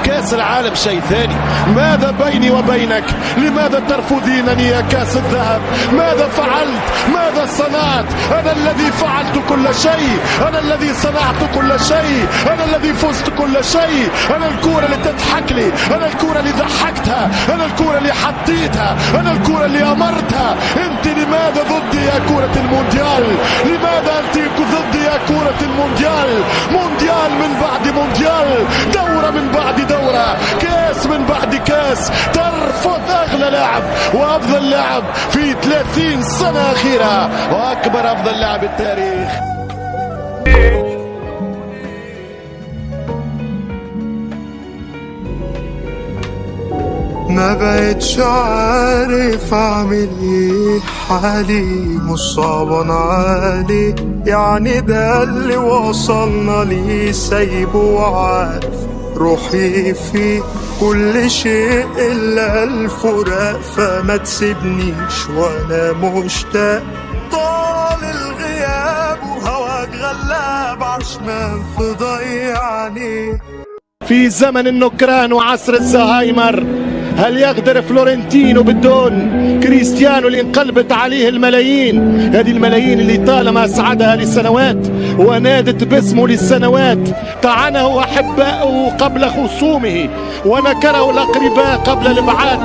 كاس العالم شيء ثاني. ماذا بيني وبينك؟ لماذا ترفضينني يا كاس الذهب؟ ماذا فعلت؟ ماذا صنعت؟ أنا الذي فعلت كل شيء، أنا الذي صنعت كل شيء، أنا الذي فزت كل شيء. أنا الكرة اللي تضحك لي، أنا الكرة اللي ضحكتها، أنا الكرة اللي حطيتها، أنا الكرة اللي أمرتها. أنت لماذا ضدي يا كرة المونديال؟ لماذا أنت ضدي يا كرة المونديال؟ مونديال من بعد مونديال، دورة من بعد دورة، كاس من بعد كاس. ترفض أغلى لاعب وأفضل لاعب في 30 سنة أخيرة وأكبر أفضل لاعب التاريخ. ما بقتش عارف اعمل ايه، حالي مصابا عليه، يعني ده اللي وصلنا ليه، سايبه وعارف روحي فيه كل شيء الا الفراق، فما تسيبنيش وانا مشتاق. طال الغياب وهواك غلاب عشمان في ضيعني. في زمن النكران وعصر الزهايمر، هل يقدر فلورنتينو بدون كريستيانو اللي انقلبت عليه الملايين؟ هذه الملايين اللي طالما اسعدها لسنوات ونادت باسمه للسنوات، طعنه احباؤه قبل خصومه ونكره الاقرباء قبل الابعاد.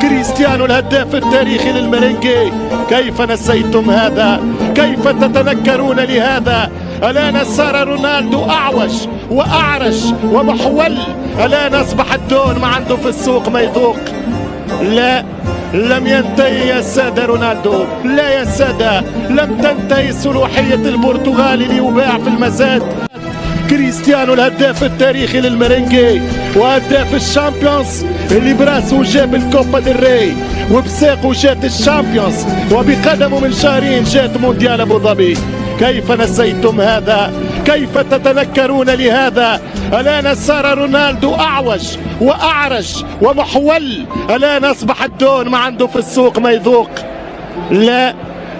كريستيانو الهداف التاريخي للمرنجي، كيف نسيتم هذا؟ كيف تتنكرون لهذا؟ الآن صار رونالدو أعوج وأعرج ومحول، الآن أصبح الدون ما عنده في السوق ما يذوق. لا، لم ينتهي يا سادة رونالدو، لا يا سادة، لم تنتهي صلوحية البرتغال ليباع في المزاد. كريستيانو الهداف التاريخي للمرنجي وهداف الشامبيونز اللي براسه جاب الكوبا ديل ري وبساقه جات الشامبيونز وبقدمه من شهرين جات مونديال أبو ظبي. كيف نسيتم هذا؟ كيف تتنكرون لهذا؟ الآن صار رونالدو أعوج وأعرج ومحول، الآن أصبح الدون ما عنده في السوق ما يذوق. لا،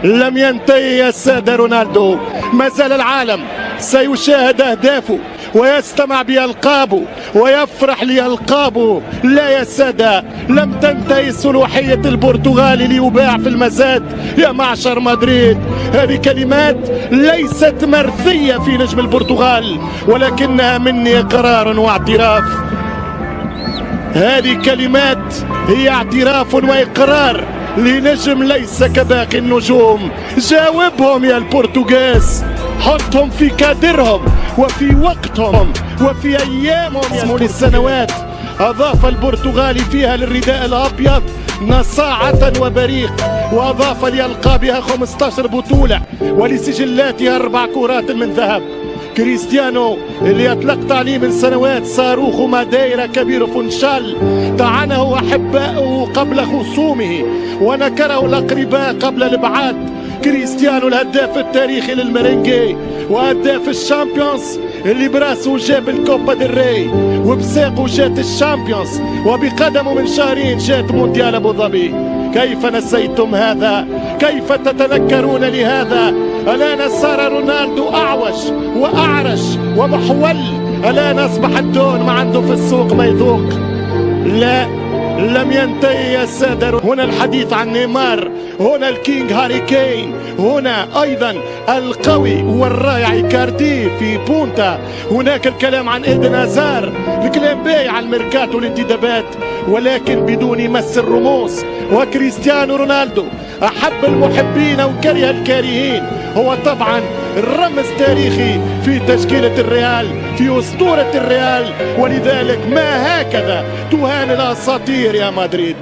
لم ينتهي يا سادة رونالدو، ما زال العالم سيشاهد أهدافه ويستمع بألقابه ويفرح لألقابه. لا يا سادة، لم تنتهي صلوحية البرتغال ليباع في المزاد يا معشر مدريد. هذه كلمات ليست مرثية في نجم البرتغال، ولكنها مني قرار واعتراف. هذه كلمات هي اعتراف وإقرار لنجم ليس كباقي النجوم. جاوبهم يا البرتغاز، حطهم في كادرهم وفي وقتهم وفي أيامهم للسنوات. أضاف البرتغالي فيها للرداء الأبيض نصاعة وبريق، وأضاف لألقابها 15 بطولة ولسجلاتها 4 كرات من ذهب. كريستيانو اللي أطلقت عليه من سنوات صاروخ ماديرا كبير فنشال، طعنه أحباؤه قبل خصومه ونكره الأقرباء قبل الإبعاد. كريستيانو الهداف التاريخي للمرنجي وهداف الشامبيونز اللي براسه جاب الكوبا ديل ري وبساقه جات الشامبيونز وبقدمه من شهرين جات مونديال أبو ظبي. كيف نسيتم هذا؟ كيف تتنكرون لهذا؟ الآن صار رونالدو أعوج وأعرج ومحول، الآن أصبح الدون ما عنده في السوق ما يذوق. لا، لم ينتهي يا سادة. هنا الحديث عن نيمار، هنا الكينج هاري كين، هنا أيضا القوي والرائع إيكاردي في بونتا، هناك الكلام عن إيدن هازار، الكلام بايع عن الميركاتو والانتدابات ولكن بدون مس الرموز. وكريستيانو رونالدو أحب المحبين وكره الكارهين، هو طبعا رمز تاريخي في تشكيلة الريال، في أسطورة الريال، ولذلك ما هكذا تهان الأساطير يا مدريد.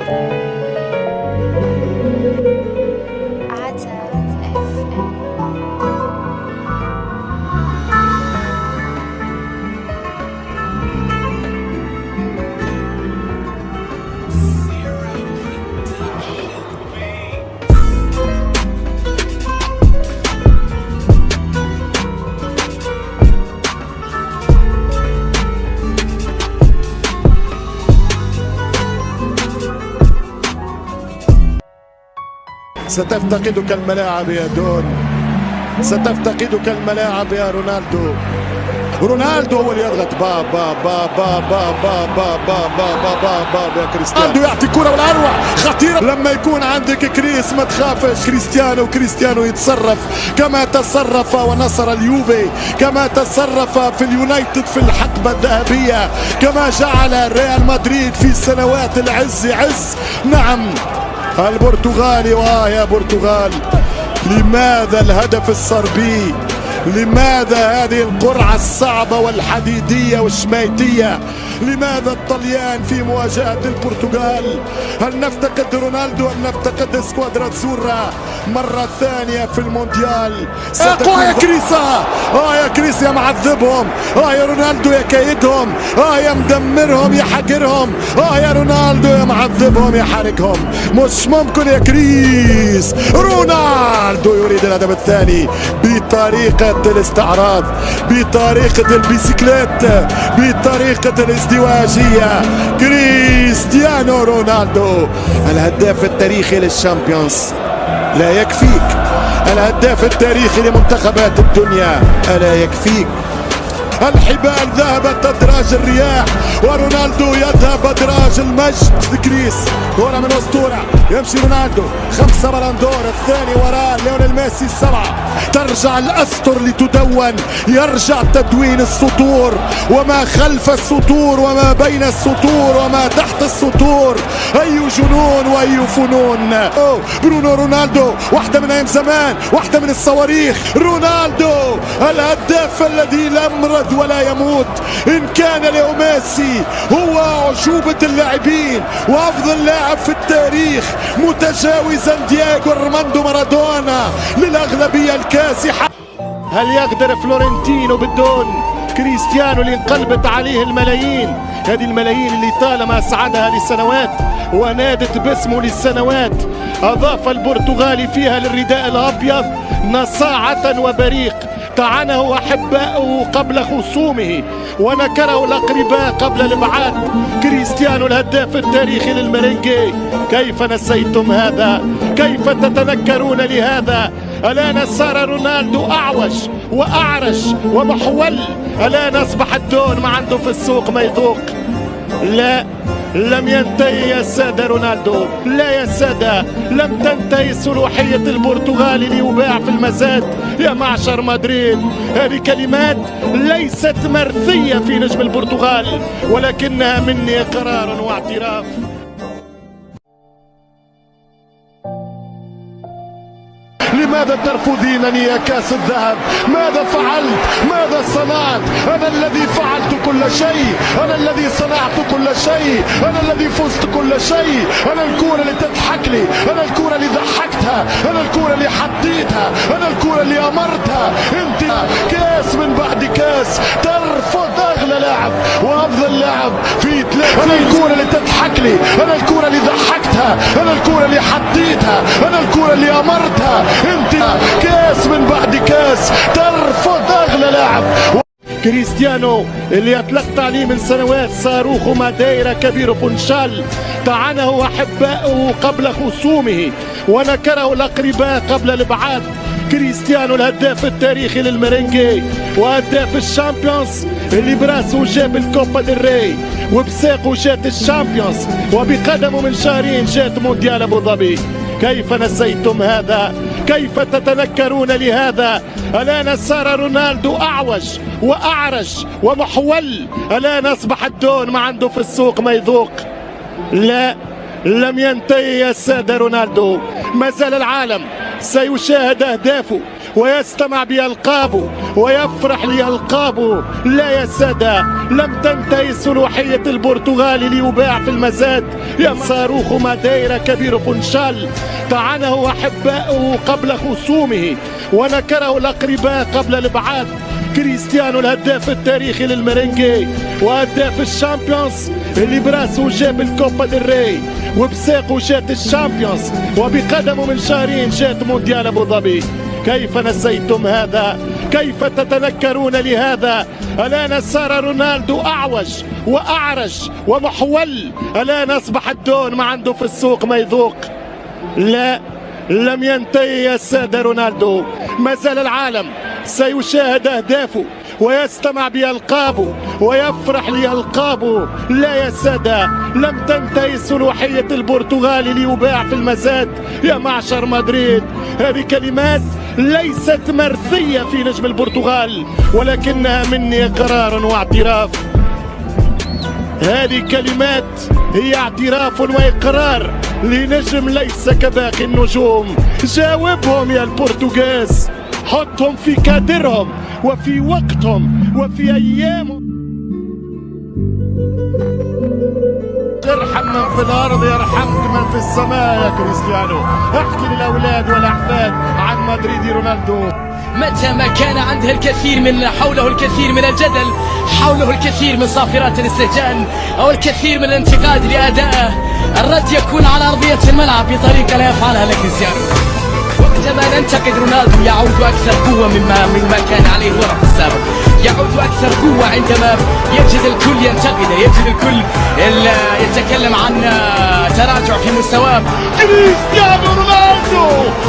ستفتقدك الملاعب يا دون، ستفتقدك الملاعب يا رونالدو. رونالدو هو اللي يضغط با با با با با با با با با با با با كريستيانو رونالدو يعطي كرة والأروع خطيرة. لما يكون عندك كريس ما تخافش، كريستيانو يتصرف كما تصرف ونصر اليوفي، كما تصرف في اليونايتد في الحقبة الذهبية، كما جعل ريال مدريد في سنوات العز عز. نعم البرتغالي. يا برتغال، لماذا الهدف الصربي؟ لماذا هذه القرعة الصعبة والحديدية والشميتية؟ لماذا الطليان في مواجهة البرتغال؟ هل نفتقد رونالدو؟ هل نفتقد سكوادرا زورا مرة ثانية في المونديال؟ يا كريسا، يا كريس يا معذبهم، يا رونالدو يا كيدهم، يا مدمرهم يا حقرهم، يا رونالدو يا معذبهم يا حارقهم. مش ممكن يا كريس. رونالدو يريد الهدف الثاني بطريقة الاستعراض، بطريقة البيسيكليت، بطريقة الازدواجية. كريستيانو رونالدو الهداف التاريخي للشامبيونز. لا يكفيك الهداف التاريخي لمنتخبات الدنيا، ألا يكفيك؟ الحبال ذهبت أدراج الرياح ورونالدو يذهب أدراج المجد. كريس كرة من أسطورة، يمشي رونالدو 5 بلندور، الثاني وراه ليونيل ميسي 7. ترجع الأسطر لتدون، يرجع تدوين السطور وما خلف السطور وما بين السطور وما تحت السطور. أي جنون وأي فنون. برونو رونالدو، واحدة من أيام زمان، واحدة من الصواريخ. رونالدو الهداف الذي لا يمرض ولا يموت. إن كان ليو ميسي هو عجوبة اللاعبين وأفضل لاعب في التاريخ متجاوزا دييغو أرماندو مارادونا للأغلبية الكاسحة، هل يقدر فلورنتينو بدون كريستيانو اللي انقلبت عليه الملايين؟ هذه الملايين اللي طالما أسعدها لسنوات ونادت باسمه للسنوات. أضاف البرتغالي فيها للرداء الأبيض نصاعة وبريق. طعنه أحباؤه قبل خصومه ونكره الأقرباء قبل الإبعاد. كريستيانو الهداف التاريخي للمرينجي. كيف نسيتم هذا؟ كيف تتنكرون لهذا؟ الآن صار رونالدو أعوج وأعرج ومحول. الآن أصبح الدون ما عنده في السوق ما يذوق. لا، لم ينتهي يا سادة رونالدو، لا يا سادة، لم تنتهي صلاحية البرتغال ليباع في المزاد يا معشر مدريد. هذه كلمات ليست مرثية في نجم البرتغال، ولكنها مني قرار واعتراف. لماذا ترفضينني يا كاس الذهب؟ ماذا فعلت؟ ماذا صنعت؟ أنا الذي فعلت كل شيء، أنا الذي صنعت كل شيء، أنا الذي فزت كل شيء. أنا الكرة اللي تضحك لي، أنا الكرة اللي ضحكتها، أنا الكرة اللي حطيتها، أنا الكرة اللي أمرتها. أنت كاس من بعد كاس ترفض أغلى لاعب وأفضل لاعب في 30. أنا الكرة اللي تضحك لي، أنا الكرة اللي ضحكتها، أنا الكرة اللي حطيتها، أنا الكرة اللي أمرتها. انت كاس من بعد كاس ترفض اغلى لاعب. كريستيانو اللي اطلقت عليه من سنوات صاروخ ماديرا كبير فنشال. طعنه احباؤه قبل خصومه ونكره الاقرباء قبل الابعاد. كريستيانو الهداف التاريخي للمرينجي وهداف الشامبيونز اللي براسه جاب الكوبا ديل ري وبساقه جات الشامبيونز وبقدمه من شهرين جات مونديال ابو ظبي. كيف نسيتم هذا؟ كيف تتنكرون لهذا؟ الآن صار رونالدو أعوج وأعرج ومحول. الآن أصبح الدون ما عنده في السوق ما يذوق. لا، لم ينتهي يا سادة رونالدو، ما زال العالم سيشاهد أهدافه ويستمع بألقابه ويفرح لألقابه. لا يا سادة، لم تنتهي صلاحية البرتغال ليباع في المزاد يا صاروخ ماديرا كبير فنشال. طعنه أحباؤه قبل خصومه ونكره الأقرباء قبل الإبعاد. كريستيانو الهداف التاريخي للمرينجي وهداف الشامبيونز اللي براسه جاب الكوبا ديل ري وبساقه جات الشامبيونز وبقدمه من شهرين جات مونديال ابو ظبي. كيف نسيتم هذا؟ كيف تتنكرون لهذا؟ الآن صار رونالدو أعوج وأعرج ومحول. الآن أصبح الدون ما عنده في السوق ما يذوق. لا، لم ينتهي يا سادة رونالدو، ما زال العالم سيشاهد أهدافه ويستمع بألقابه ويفرح لألقابه. لا يا سادة، لم تنتهي صلوحية البرتغالي ليباع في المزاد يا معشر مدريد. هذه كلمات ليست مرثية في نجم البرتغال، ولكنها مني إقرار واعتراف. هذه كلمات هي اعتراف وإقرار لنجم ليس كباقي النجوم. جاوبهم يا البرتغاز، حطهم في كادرهم وفي وقتهم وفي أيامهم. ارحم من في الأرض يرحمك من في السماء يا كريستيانو. احكي للأولاد والأحفاد عن مدريدي رونالدو. متى ما كان عنده الكثير من حوله الكثير من الجدل، حوله الكثير من صافرات الاستهجان أو الكثير من الانتقاد لأدائه، الرد يكون على أرضية الملعب بطريقة لا يفعلها كريستيانو. وقتما ننتقد رونالدو يعود أكثر قوة مما كان عليه ورا في السابق، يعود أكثر قوة عندما يجد الكل ينتقده، يجد الكل يتكلم عن تراجع في مستواه. كريستيانو رونالدو،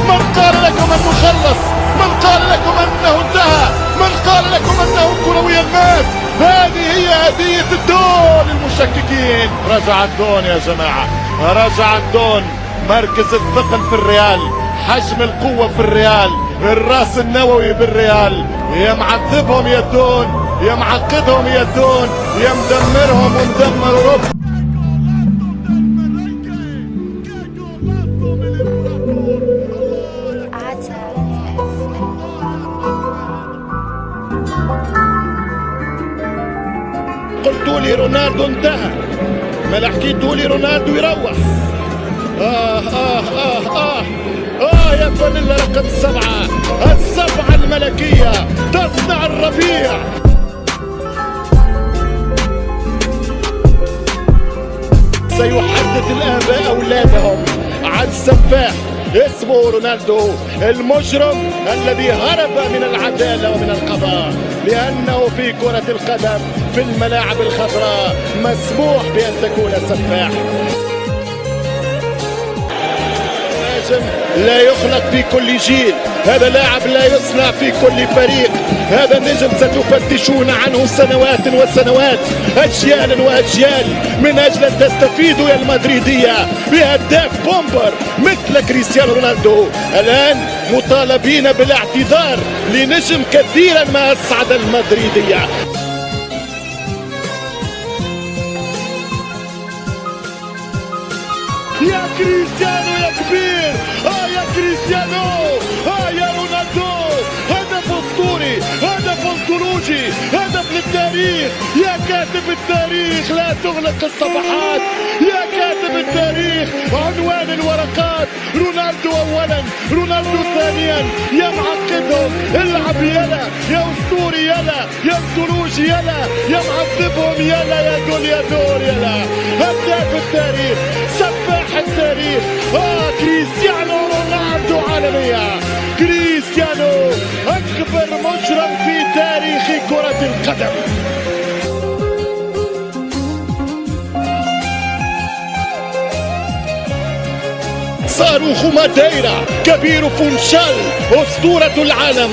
من قال لكم أنه خلص؟ من قال لكم أنه انتهى؟ من قال لكم أنه كرويا مات؟ هذه هي هدية الدون للمشككين. رجع الدون يا جماعة، رجع الدون. مركز الثقل في الريال، حجم القوة في الريال، الراس النووي بالريال. يا معذبهم يا الدون، يا معقدهم يا الدون، يا مدمرهم ومدمر أوروبا. قلتوا لي رونالدو انتهى، ما حكيتوا لي رونالدو يروح. يا فانيلا رقم 7، السبعة الملكية تصنع الربيع. سيحدث الآباء أولادهم عن سفاح اسمه رونالدو، المجرم الذي هرب من العدالة ومن القضاء، لأنه في كرة القدم في الملاعب الخضراء مسموح بأن تكون سفاح. لا يخلق في كل جيل، هذا لاعب لا يصنع في كل فريق، هذا النجم ستفتشون عنه سنوات وسنوات، أجيال وأجيال، من أجل أن تستفيدوا يا المدريدية بهداف بومبر مثل كريستيانو رونالدو. الآن مطالبين بالاعتذار لنجم كثيرا ما أسعد المدريدية. يا كريستيانو يا كبير، يا كريستيانو، يا رونالدو، هدف اسطوري، هدف انطولوجي، هدف للتاريخ. يا كاتب التاريخ لا تغلق الصفحات، يا كاتب التاريخ عنوان الورقات. رونالدو اولا، رونالدو ثانيا. يا معقدهم العب يلا، يا اسطوري يلا، يا انطولوجي يلا، يا معذبهم يلا، يا جول يا دور يلا. هداف التاريخ، سفاح التاريخ، كريستيانو رونالدو عالمية. كريستيانو أكبر مجرم في تاريخ كرة القدم. صاروخ ماديرا، كبير فونشال، أسطورة العالم.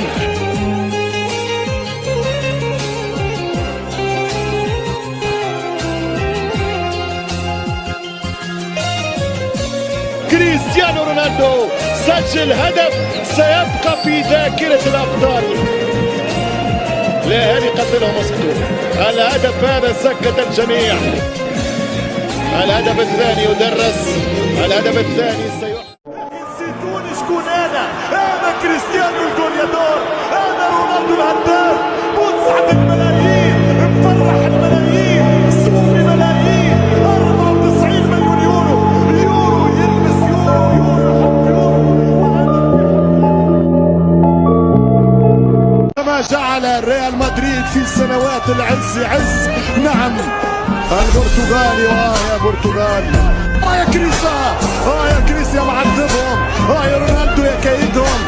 كريستيانو رونالدو سجل هدف سيبقى في ذاكرة الأبطال. لا، هذه قتلهم اسكتوا. الهدف هذا سكت الجميع. الهدف الثاني يدرس، الهدف الثاني نسيتوني شكون هذا؟ هذا كريستيانو الجوليادور، هذا رونالدو الهداف. مسعد الملايين، مفرح الملايين، صوفي ملايين، 94 مليون يورو. يورو يلمس كما جعل ريال مدريد في سنوات العز عز. نعم البرتغالي، يا برتغال، يا كريسا، يا كريس يا معذبهم، يا رونالدو يا كيدهم،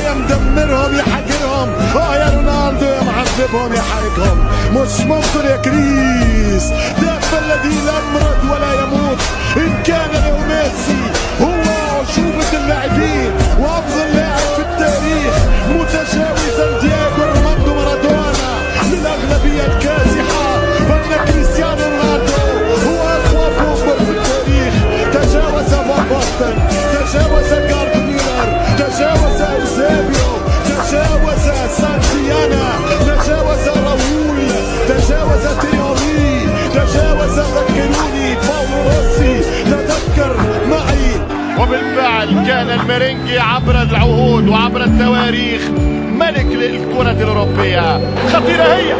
يا مدمرهم يا حقرهم، يا رونالدو يا معذبهم يا حرقهم. مش ممكن يا كريس، ذاك الذي لا يمرض ولا يموت. إن كان لو ميسي هو عشوبة اللاعبين وأفضل لاعب في التاريخ، متجاوزا دياغو أرماندو مارادونا من هل كان الميرينجي عبر العهود وعبر التواريخ ملك للكرة الأوروبية؟ خطيرة هي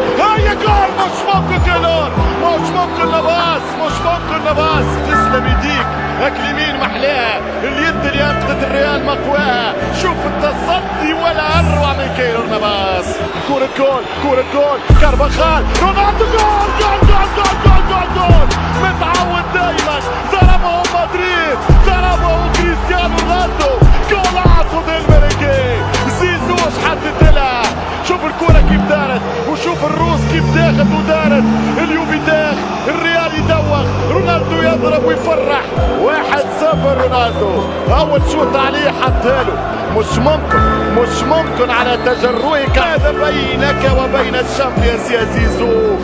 جول، مش ممكن كلور، مش ممكن نباص، مش ممكن نباص. تسلم يديك، هاك اليمين محلاها، اليد اللي انقذت الريال مقواها. شوف التصدي ولا اروع من كيلور نباص. كرة جول، كرة جول، كارفاخال، رونالدو، جول جول جول جول جول جول جول. متعود دايما، ضربه مدريد، ضربه كريستيانو رونالدو. جولاتو ديل ميرينجي، زيزو حدد لها. شوف الكرة كيف دارت، وشوف الروس كيف داخت ودارت. اليوفي داخ، الريال يدوخ، رونالدو يضرب ويفرح. 1-0 رونالدو، أول شوط عليه حطها له. مش ممكن على تجرؤك. هذا بينك وبين الشامبيونز يا زيزو.